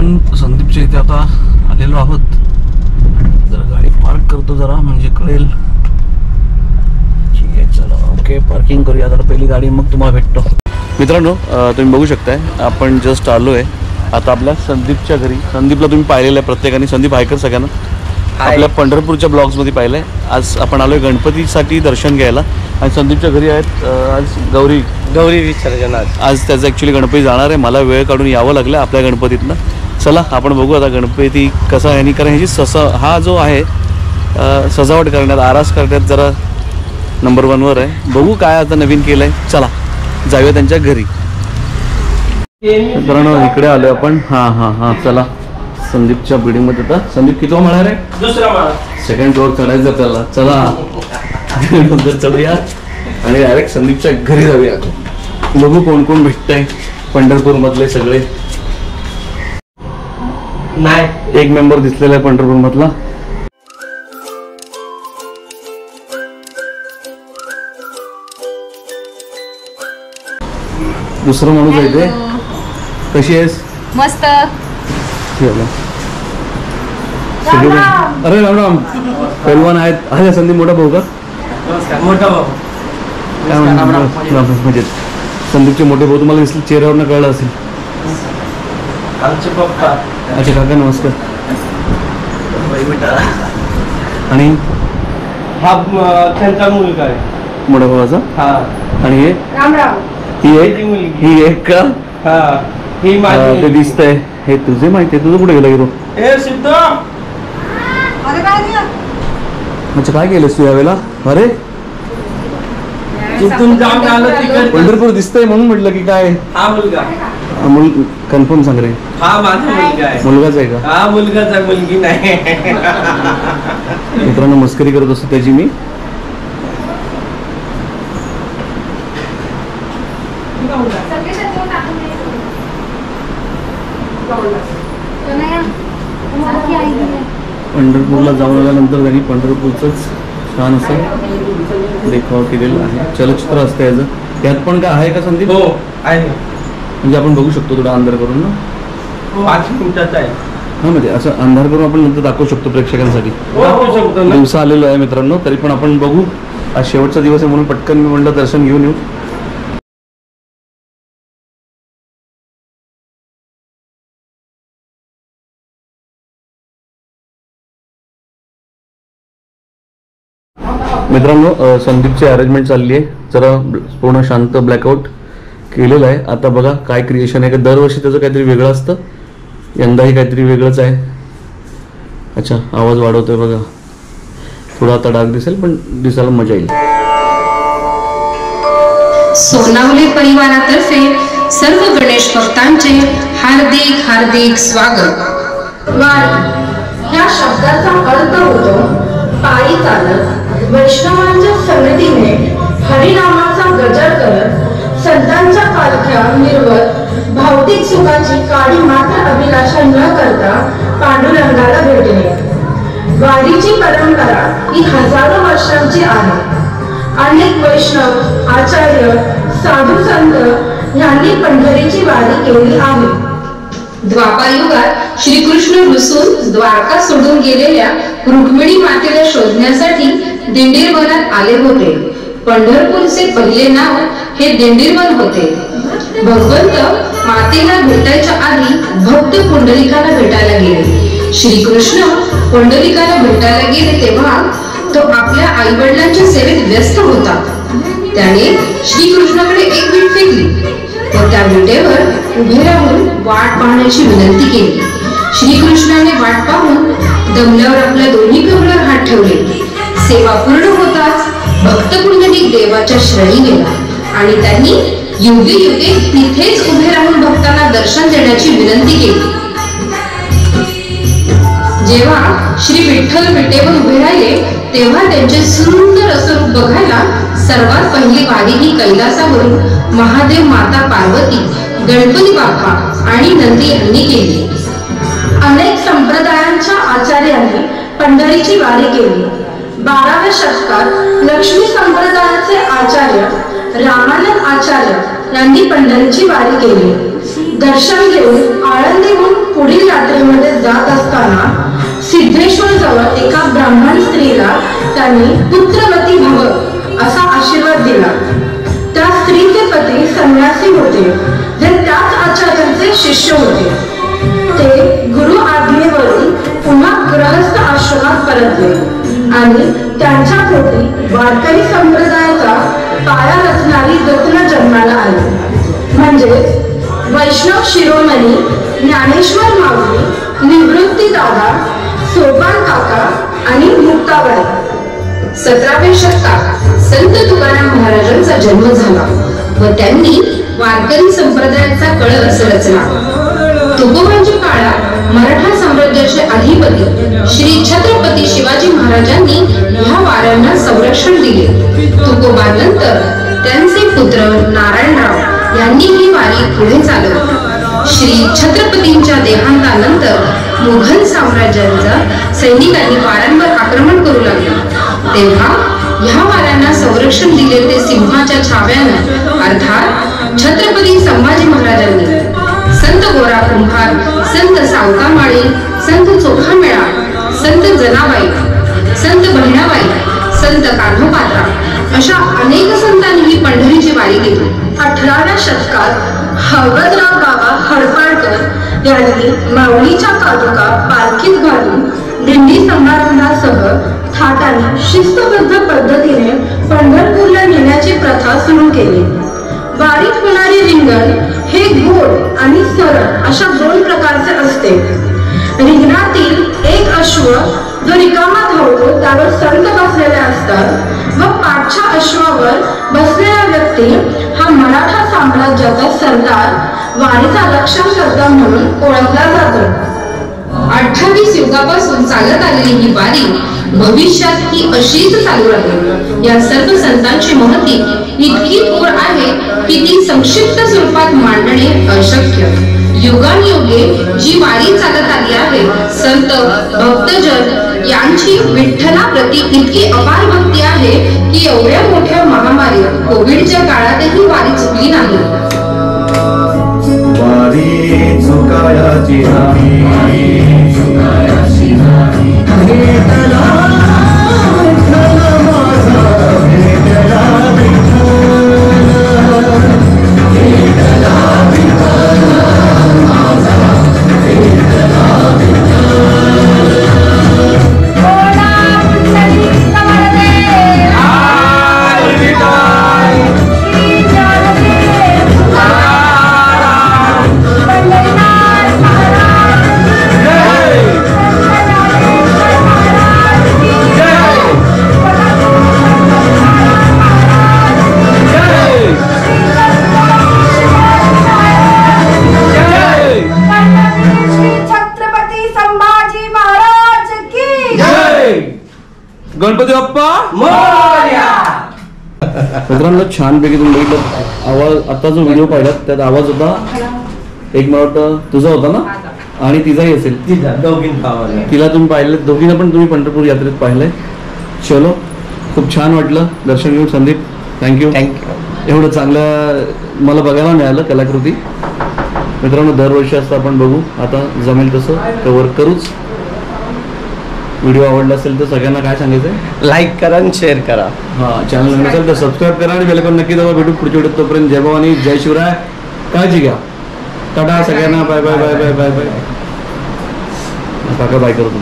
आपण संदीपच्या इथे आता आलेलो आहोत. जरा गाडी पार्क करतो जरा म्हणजे कळेल. ठीक आहे चला ओके पार्किंग करूया जरा पहिली गाडी मग तुम्हाला भेटतो. मित्रांनो तुम्ही बघू शकताय आपण जस्ट आलो आहे आता आपल्या संदीपच्या घरी. संदीपला तुम्ही पाहिलेलं आहे प्रत्येकाने. संदीप हायकर सगळ्यांना आपल्या पंढरपूरच्या ब्लॉग्समध्ये पाहिलं आहे. आज आपण आलो आहे गणपतीसाठी दर्शन घ्यायला आणि संदीपच्या घरी आहेत आज गौरी विसर्जन. आज त्याचं ॲक्च्युली गणपती जाणार आहे. मला वेळ काढून यावं लागलं आपल्या गणपतीतनं. चला आपण बघू आता गणपती कसा आहे. आणि कारण ह्याची हा जो आहे सजावट करण्यात आरास करण्यात जरा नंबर 1वर आहे. बघू काय आता नवीन केलं आहे. चला जाऊया त्यांच्या घरी. मित्रांनो इकडे आलो आपण. हां चला संदीपच्या बिल्डिंगमध्ये. आता संदीप किती माळा आहे? दुसरा माळा. सेकंड फ्लोअर चढायचं त्याला. चला चढूया आणि डायरेक्ट संदीपच्या घरी जाऊया. बघू कोण कोण भेटतंय पंढरपूर मधले सगळे. नाही एक मेंबर दिसलेला आहे पंढरपूर मधला. दुसरा माणूस आहे ते. कशी आहेस? मस्त. अरे राम राम. पहिलवान आहेत. हा संदीप मोठा भाऊ का? मोठा भाऊ. म्हणजे संदीपचे मोठे भाऊ तुम्हाला दिसले चेहऱ्यावरनं कळलं असेल. आमचे पप्पा. अच्छा काका नमस्कार. आणि हा त्यांचा मुलगा आहे मोठा भावाचा. हा. आणि हे राम राम. ही एक का? हा ही माझी. ते दिसतंय हे तुझे माहिती आहे. तुझं कुठे गेला हिरो? ए सिद्ध. अच्छा काय केलंस तू यावेळेला? अरे तिथून जाऊन आलो तिकडे पंढरपूर दिसतंय म्हणून म्हटलं की काय. हा मुलगा कन्फर्म सांग रे. हा माझा मुलगा आहे. मुलगाच आहे का? हा मुलगाच आहे मुलगी नाही. मित्रांनो मस्करी करत असतो त्याची मी. पंढरपूरला जाऊन आल्यानंतर त्यांनी पंढरपूरचंच छान असं देखावा केलेला आहे. चलचित्र असतं याचं. त्यात पण काय आहे का संदीप? हो आहे. म्हणजे आपण बघू शकतो थोडा अंधार करून ना. 5 मिनिटाचा आहे. हा म्हणजे असं अंधार करून आपण नंतर दाखवू शकतो प्रेक्षकांसाठी. दाखवू शकतो. दिवसा आलेलो आहे मित्रांनो तरी पण आपण बघू. आज शेवटचा दिवस आहे म्हणून पटकन मी म्हटलं दर्शन घेऊन येऊ. मित्रांनो संदीपची अरेंजमेंट चालली आहे. जरा पूर्ण शांत ब्लॅकआउट केलेलं आहे. आता बघा काय क्रिएशन आहे का. दरवर्षी त्याचं काहीतरी वेगळं असतं. यंदाही काहीतरी वेगळंच आहे. अच्छा आवाज वाढवतोय बघा. थोडा आता डाग दिसेल पण दिसायला मजा येईल. सोनावले परिवारातर्फे सर्व गणेश भक्तांचे हार्दिक हार्दिक स्वागत. वारी या शब्दाचा अर्थ होतो पायी चालत वैष्णवांच्या संगतीने हरिनामाचा गजर करत संतांच्या पालख्या मिरवत भौतिक सुखाची काळी मात्र अभिलाषा न करता पांडुरंगाला भेटणे. वारीची परंपरा ही हजारो वर्षांची आहे. अनेक वैष्णव आचार्य साधू संत यांनी पंढरीची वारी केली आहे. द्वापारयुगात श्रीकृष्ण रुसून द्वारका सोडून गेलेल्या रुक्मिणी मातेला शोधण्यासाठी दिंडीरवनात आले होते. पंढरपूरचे पहिले नाव हे दिंडीरवन होते. भगवंत मातेला भेटायच्या आधी भक्त पुंडलिकाला भेटायला गेले. श्रीकृष्ण पुंडलिकाला भेटायला गेले तेव्हा तो आपल्या आई वडिलांच्या सेवेत व्यस्त होता. त्याने श्रीकृष्णाकडे एक वीट फेकली व त्या विटेवर उभे राहून वाट पाहण्याची विनंती केली. श्रीकृष्णाने वाट पाहून दमल्यावर आपल्या दोन्ही कमरावर हात ठेवले. सेवा पूर्ण होताच भक्त पुंडलिक देवाच्या शरणी गेला आणि त्यांनी युगे युगे तिथेच उभे राहून भक्तांना दर्शन देण्याची विनंती केली. जेव्हा श्री विठ्ठल विटेवर उभे राहिले तेव्हा त्यांचे सुंदर असं रूप बघायला सर्वात पहिली वारी ही कैलासावरून महादेव माता पार्वती गणपती बाप्पा आणि नंदी यांनी केली. अनेक संप्रदायांच्या आचार्यांनी पंढरीची वारी केली. 12व्या शतकात लक्ष्मी संप्रदायाचे आचार्य रामानंद आचार्य यांनी पंढरीची वारी केली. दर्शन घेऊन आळंदीहून पुढील त्यांनी पुत्रवती भव असा आशीर्वाद दिला. त्या स्त्रीचे पती संन्यासी होते जे त्याच आचार्यांचे शिष्य होते. ते गुरु आज्ञेवरून पुन्हा गृहस्थ आश्रमात परतले आणि त्यांच्या पोटी वारकरी संप्रदायाचा पाया रचणारी रत्न जन्माला आली, म्हणजे वैष्णव शिरोमणी ज्ञानेश्वर माऊली, निवृत्ती दादा, सोपान काका आणि मुक्ताबाई. 17व्या शतकात संत तुकाराम महाराजांचा जन्म झाला व त्यांनी वारकरी संप्रदायाचा कळस रचला. तुकोबांच्या काळात मराठा साम्राज्याचे अधिपती श्री छत्रपती शिवाजी महाराजांनी ह्या वाऱ्यांना संरक्षण दिले. तुकोबांनंतर त्यांचे पुत्र नारायणराव यांनी ही वारी पुढे चालवली. श्री छत्रपतींच्या देहांतानंतर मुघल साम्राज्याच्या सैनिकांनी वाऱ्यांवर आक्रमण करू लागले. तेव्हा ह्या वाऱ्यांना संरक्षण दिले ते सिंहाच्या छाव्यानं, अर्थात छत्रपती संभाजी महाराजांनी. संत गोरा कुंभार, संत सावकामाळी, संत चोखामेळा, संत जनाबाई, संत बहिणाबाई, संत कान्होपात्रा अशा अनेक संतांनी ही पंढरीची वारी केली. 18व्या शतकात हळवदराव बाबा हडपाडकर यांनी माऊलीच्या पादुका पालखीत घालून दिंडी समारंभासह थाटाने शिस्तबद्ध पद्धतीने पंढरपूरला नेण्याची प्रथा सुरू केली. वारीत होणारे रिंगण हे गोड आणि सरळ अशा 2 प्रकारचे असते. रिंगणातील एक अश्व जो रिकामा धावतो त्यावर संत बसलेले असतात व पाठच्या अश्वावर बसलेला व्यक्ती हा मराठा साम्राज्याचा सरदार, वारीचा रक्षणकर्ता म्हणून ओळखला जातो. 28 युगापासून चालत आलेली ही वारी भविष्यात ही अशीच चालू राहील. या सर्व संतांची महती इतकी थोर आहे की ती संक्षिप्त स्वरूपात मांडणे अशक्य. युगानुयुगे जी वारी चालत आली आहे, संत भक्तजन यांची विठ्ठलाप्रती इतकी अपार भक्ती आहे की एवढ्या मोठ्या महामारी कोविडच्या काळातही वारी चुकली नाही. वारी चुकायाची नाही. गणपती बाप्पा मित्रांनो, छानपैकी तुम्ही बघितलं आवाज. आता जो व्हिडिओ पाहिला त्यात आवाज होता, एक मला वाटतं तुझा होता ना आणि तिचाही असेल. तिला तुम्ही पाहिलं, दोघींना पण तुम्ही पंढरपूर यात्रेत पाहिलंय. चलो, खूप छान वाटलं दर्शन घेऊन. संदीप, थँक्यू. एवढं चांगलं मला बघायला मिळालं कलाकृती. मित्रांनो, दरवर्षी असं आपण बघू, आता जमेल तसं कव्हर करूच. व्हिडिओ आवडला असेल तर सगळ्यांना काय सांगायचं? लाईक करा आणि शेअर करा. हां, चॅनल नसेल तर सबस्क्राईब करा आणि बेल आयकॉन नक्की दाबा. भेटू पुढच्या व्हिडिओत. तोपर्यंत जय भवानी, जय शिवराय. काळजी घ्या. टाटा सगळ्यांना. Bye bye bye bye bye bye. काका बाय करतो.